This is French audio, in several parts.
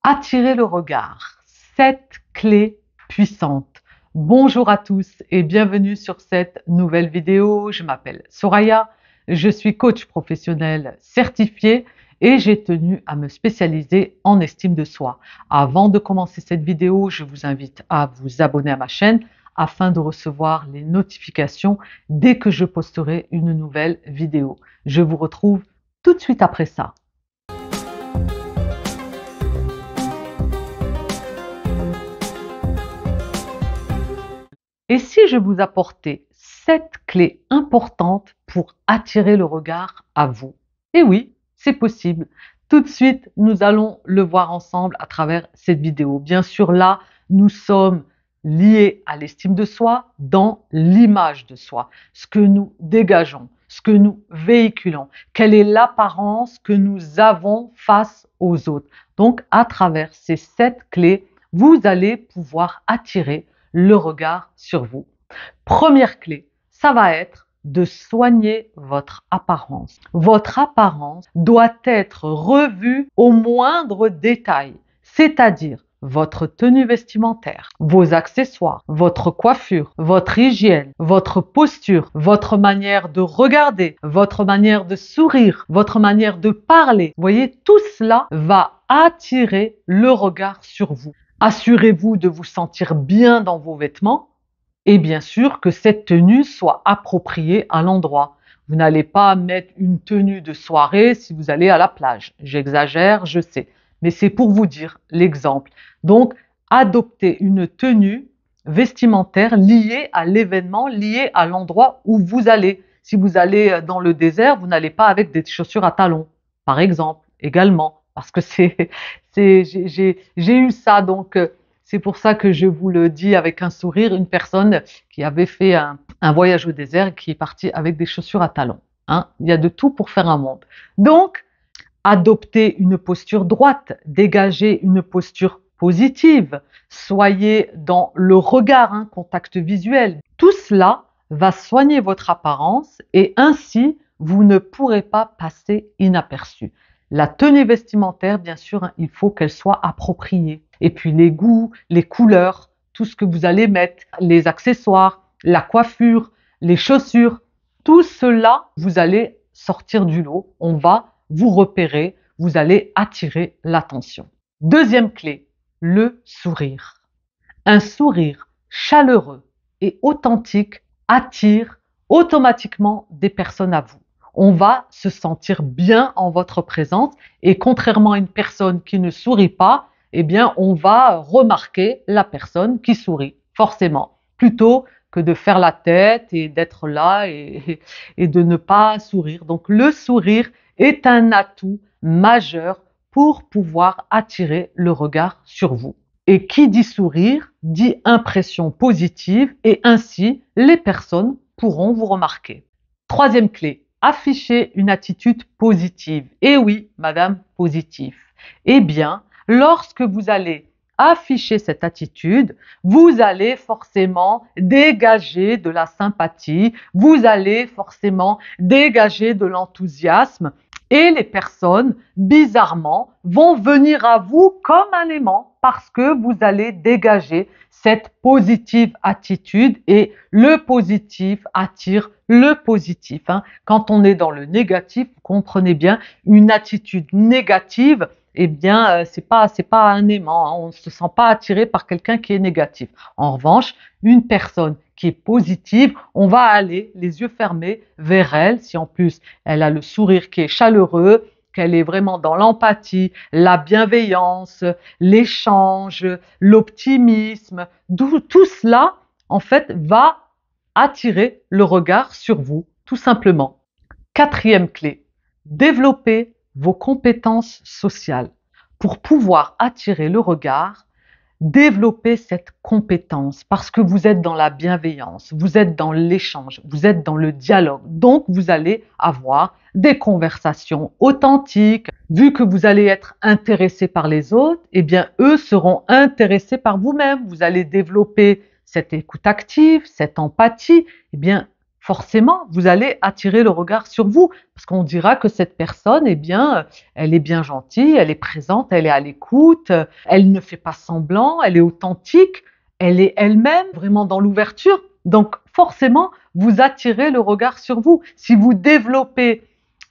Attirer le regard, 7 clés puissantes. Bonjour à tous et bienvenue sur cette nouvelle vidéo. Je m'appelle Soraya, je suis coach professionnel certifié et j'ai tenu à me spécialiser en estime de soi. Avant de commencer cette vidéo, je vous invite à vous abonner à ma chaîne afin de recevoir les notifications dès que je posterai une nouvelle vidéo. Je vous retrouve tout de suite après ça. Et si je vous apportais 7 clés importantes pour attirer le regard à vous? Eh oui, c'est possible. Tout de suite, nous allons le voir ensemble à travers cette vidéo. Bien sûr, là, nous sommes liés à l'estime de soi dans l'image de soi, ce que nous dégageons, ce que nous véhiculons, quelle est l'apparence que nous avons face aux autres. Donc, à travers ces 7 clés, vous allez pouvoir attirer le regard sur vous. Première clé, ça va être de soigner votre apparence. Votre apparence doit être revue au moindre détail, c'est-à-dire votre tenue vestimentaire, vos accessoires, votre coiffure, votre hygiène, votre posture, votre manière de regarder, votre manière de sourire, votre manière de parler. Vous voyez, tout cela va attirer le regard sur vous. Assurez-vous de vous sentir bien dans vos vêtements et bien sûr que cette tenue soit appropriée à l'endroit. Vous n'allez pas mettre une tenue de soirée si vous allez à la plage. J'exagère, je sais, mais c'est pour vous dire l'exemple. Donc, adoptez une tenue vestimentaire liée à l'événement, liée à l'endroit où vous allez. Si vous allez dans le désert, vous n'allez pas avec des chaussures à talons, par exemple, également. Parce que j'ai eu ça, donc c'est pour ça que je vous le dis avec un sourire, une personne qui avait fait un voyage au désert et qui est partie avec des chaussures à talons. Hein. Il y a de tout pour faire un monde. Donc, adoptez une posture droite, dégagez une posture positive, soyez dans le regard, contact visuel. Tout cela va soigner votre apparence et ainsi, vous ne pourrez pas passer inaperçu. La tenue vestimentaire, bien sûr, il faut qu'elle soit appropriée. Et puis les goûts, les couleurs, tout ce que vous allez mettre, les accessoires, la coiffure, les chaussures, tout cela, vous allez sortir du lot. On va vous repérer, vous allez attirer l'attention. Deuxième clé, le sourire. Un sourire chaleureux et authentique attire automatiquement des personnes à vous. On va se sentir bien en votre présence et contrairement à une personne qui ne sourit pas, eh bien, on va remarquer la personne qui sourit, forcément, plutôt que de faire la tête et d'être là et de ne pas sourire. Donc, le sourire est un atout majeur pour pouvoir attirer le regard sur vous. Et qui dit sourire, dit impression positive et ainsi, les personnes pourront vous remarquer. Troisième clé, afficher une attitude positive. Et oui, madame, positive. Eh bien, lorsque vous allez afficher cette attitude, vous allez forcément dégager de la sympathie, vous allez forcément dégager de l'enthousiasme et les personnes, bizarrement, vont venir à vous comme un aimant parce que vous allez dégager cette positive attitude et le positif attire le positif. Quand on est dans le négatif, vous comprenez bien, une attitude négative, eh bien, c'est pas un aimant. On ne se sent pas attiré par quelqu'un qui est négatif. En revanche, une personne qui est positive, on va aller les yeux fermés vers elle. Si en plus elle a le sourire qui est chaleureux, qu'elle est vraiment dans l'empathie, la bienveillance, l'échange, l'optimisme, tout cela, en fait, va attirer le regard sur vous, tout simplement. Quatrième clé, développer vos compétences sociales. Pour pouvoir attirer le regard, développez cette compétence parce que vous êtes dans la bienveillance, vous êtes dans l'échange, vous êtes dans le dialogue. Donc, vous allez avoir des conversations authentiques. Vu que vous allez être intéressé par les autres, eh bien, eux seront intéressés par vous-même. Vous allez développer cette écoute active, cette empathie. Eh bien, forcément, vous allez attirer le regard sur vous, parce qu'on dira que cette personne, eh bien, elle est bien gentille, elle est présente, elle est à l'écoute, elle ne fait pas semblant, elle est authentique, elle est elle-même, vraiment dans l'ouverture. Donc, forcément, vous attirez le regard sur vous. Si vous développez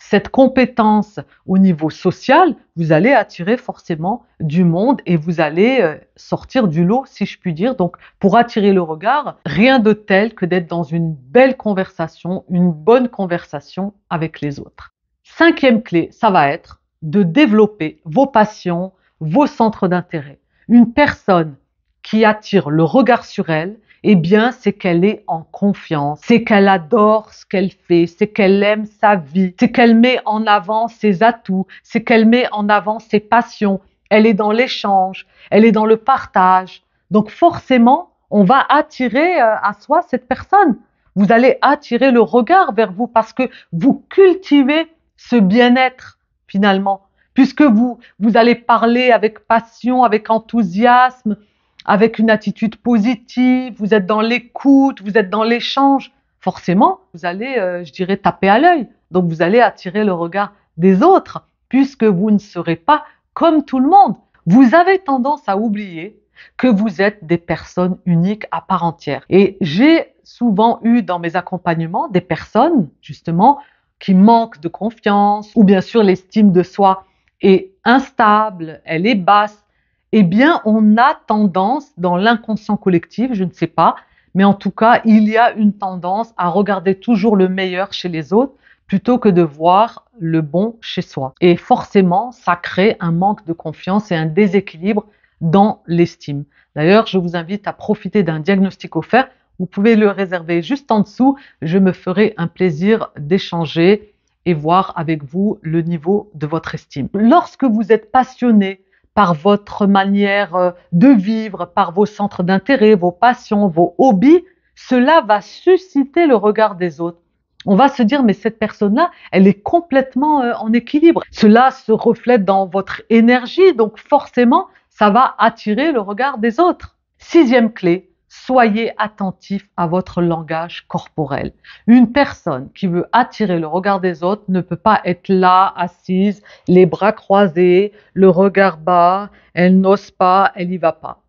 cette compétence au niveau social, vous allez attirer forcément du monde et vous allez sortir du lot, si je puis dire. Donc, pour attirer le regard, rien de tel que d'être dans une belle conversation, une bonne conversation avec les autres. Cinquième clé, ça va être de développer vos passions, vos centres d'intérêt. Une personne qui attire le regard sur elle, eh bien, c'est qu'elle est en confiance, c'est qu'elle adore ce qu'elle fait, c'est qu'elle aime sa vie, c'est qu'elle met en avant ses atouts, c'est qu'elle met en avant ses passions, elle est dans l'échange, elle est dans le partage. Donc forcément, on va attirer à soi cette personne. Vous allez attirer le regard vers vous parce que vous cultivez ce bien-être finalement, puisque vous allez parler avec passion, avec enthousiasme, avec une attitude positive, vous êtes dans l'écoute, vous êtes dans l'échange, forcément, vous allez, je dirais, taper à l'œil. Donc, vous allez attirer le regard des autres, puisque vous ne serez pas comme tout le monde. Vous avez tendance à oublier que vous êtes des personnes uniques à part entière. Et j'ai souvent eu dans mes accompagnements des personnes, justement, qui manquent de confiance, ou bien sûr l'estime de soi est instable, elle est basse. Eh bien, on a tendance, dans l'inconscient collectif, je ne sais pas, mais en tout cas, il y a une tendance à regarder toujours le meilleur chez les autres plutôt que de voir le bon chez soi. Et forcément, ça crée un manque de confiance et un déséquilibre dans l'estime. D'ailleurs, je vous invite à profiter d'un diagnostic offert. Vous pouvez le réserver juste en dessous. Je me ferai un plaisir d'échanger et voir avec vous le niveau de votre estime. Lorsque vous êtes passionné par votre manière de vivre, par vos centres d'intérêt, vos passions, vos hobbies, cela va susciter le regard des autres. On va se dire, mais cette personne-là, elle est complètement en équilibre. Cela se reflète dans votre énergie, donc forcément, ça va attirer le regard des autres. Sixième clé, soyez attentif à votre langage corporel. Une personne qui veut attirer le regard des autres ne peut pas être là, assise, les bras croisés, le regard bas, elle n'ose pas, elle n'y va pas.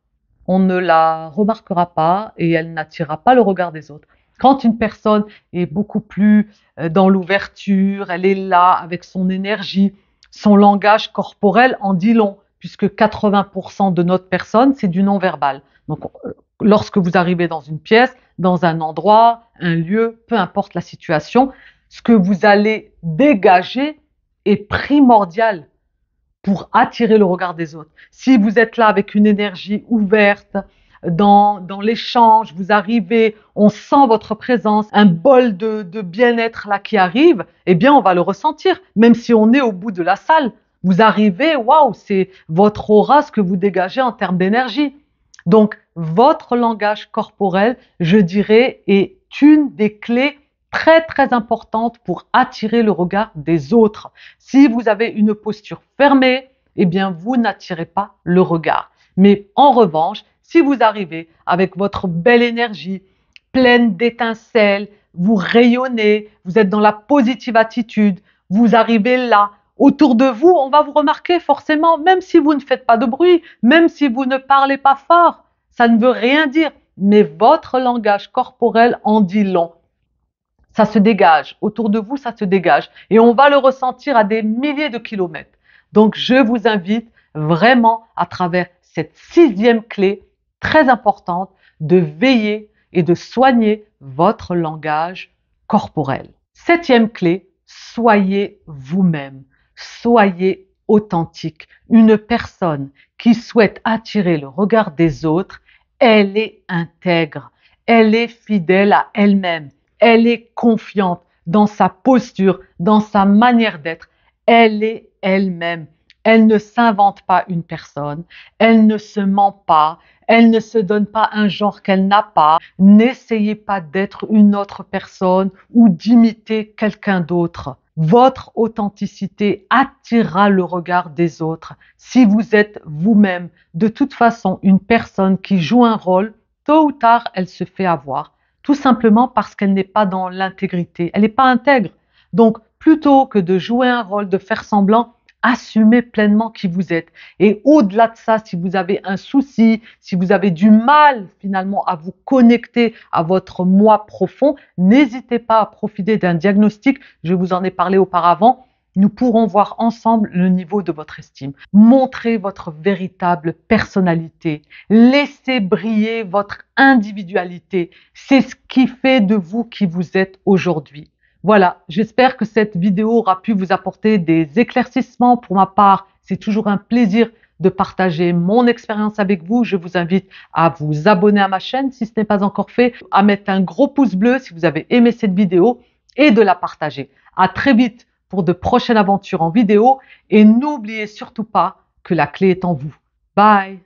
On ne la remarquera pas et elle n'attirera pas le regard des autres. Quand une personne est beaucoup plus dans l'ouverture, elle est là avec son énergie, son langage corporel en dit long, puisque 80% de notre personne, c'est du non-verbal. Donc, lorsque vous arrivez dans une pièce, dans un endroit, un lieu, peu importe la situation, ce que vous allez dégager est primordial pour attirer le regard des autres. Si vous êtes là avec une énergie ouverte, dans l'échange, vous arrivez, on sent votre présence, un bol de bien-être là qui arrive, eh bien on va le ressentir, même si on est au bout de la salle. Vous arrivez, waouh, c'est votre aura, ce que vous dégagez en termes d'énergie. Donc, votre langage corporel, je dirais, est une des clés très très importantes pour attirer le regard des autres. Si vous avez une posture fermée, eh bien, vous n'attirez pas le regard. Mais en revanche, si vous arrivez avec votre belle énergie, pleine d'étincelles, vous rayonnez, vous êtes dans la positive attitude, vous arrivez là, autour de vous, on va vous remarquer forcément, même si vous ne faites pas de bruit, même si vous ne parlez pas fort, ça ne veut rien dire, mais votre langage corporel en dit long. Ça se dégage, autour de vous, ça se dégage, et on va le ressentir à des milliers de kilomètres. Donc, je vous invite vraiment, à travers cette sixième clé très importante, de veiller et de soigner votre langage corporel. Septième clé, soyez vous-même, soyez authentique. Une personne qui souhaite attirer le regard des autres, elle est intègre, elle est fidèle à elle-même, elle est confiante dans sa posture, dans sa manière d'être, elle est elle-même. Elle ne s'invente pas une personne, elle ne se ment pas, elle ne se donne pas un genre qu'elle n'a pas. N'essayez pas d'être une autre personne ou d'imiter quelqu'un d'autre. Votre authenticité attirera le regard des autres. Si vous êtes vous-même, de toute façon, une personne qui joue un rôle, tôt ou tard, elle se fait avoir. Tout simplement parce qu'elle n'est pas dans l'intégrité, elle n'est pas intègre. Donc, plutôt que de jouer un rôle, de faire semblant, assumez pleinement qui vous êtes. Et au-delà de ça, si vous avez un souci, si vous avez du mal finalement à vous connecter à votre moi profond, n'hésitez pas à profiter d'un diagnostic. Je vous en ai parlé auparavant. Nous pourrons voir ensemble le niveau de votre estime. Montrez votre véritable personnalité. Laissez briller votre individualité. C'est ce qui fait de vous qui vous êtes aujourd'hui. Voilà, j'espère que cette vidéo aura pu vous apporter des éclaircissements. Pour ma part, c'est toujours un plaisir de partager mon expérience avec vous. Je vous invite à vous abonner à ma chaîne si ce n'est pas encore fait, à mettre un gros pouce bleu si vous avez aimé cette vidéo et de la partager. À très vite pour de prochaines aventures en vidéo et n'oubliez surtout pas que la clé est en vous. Bye!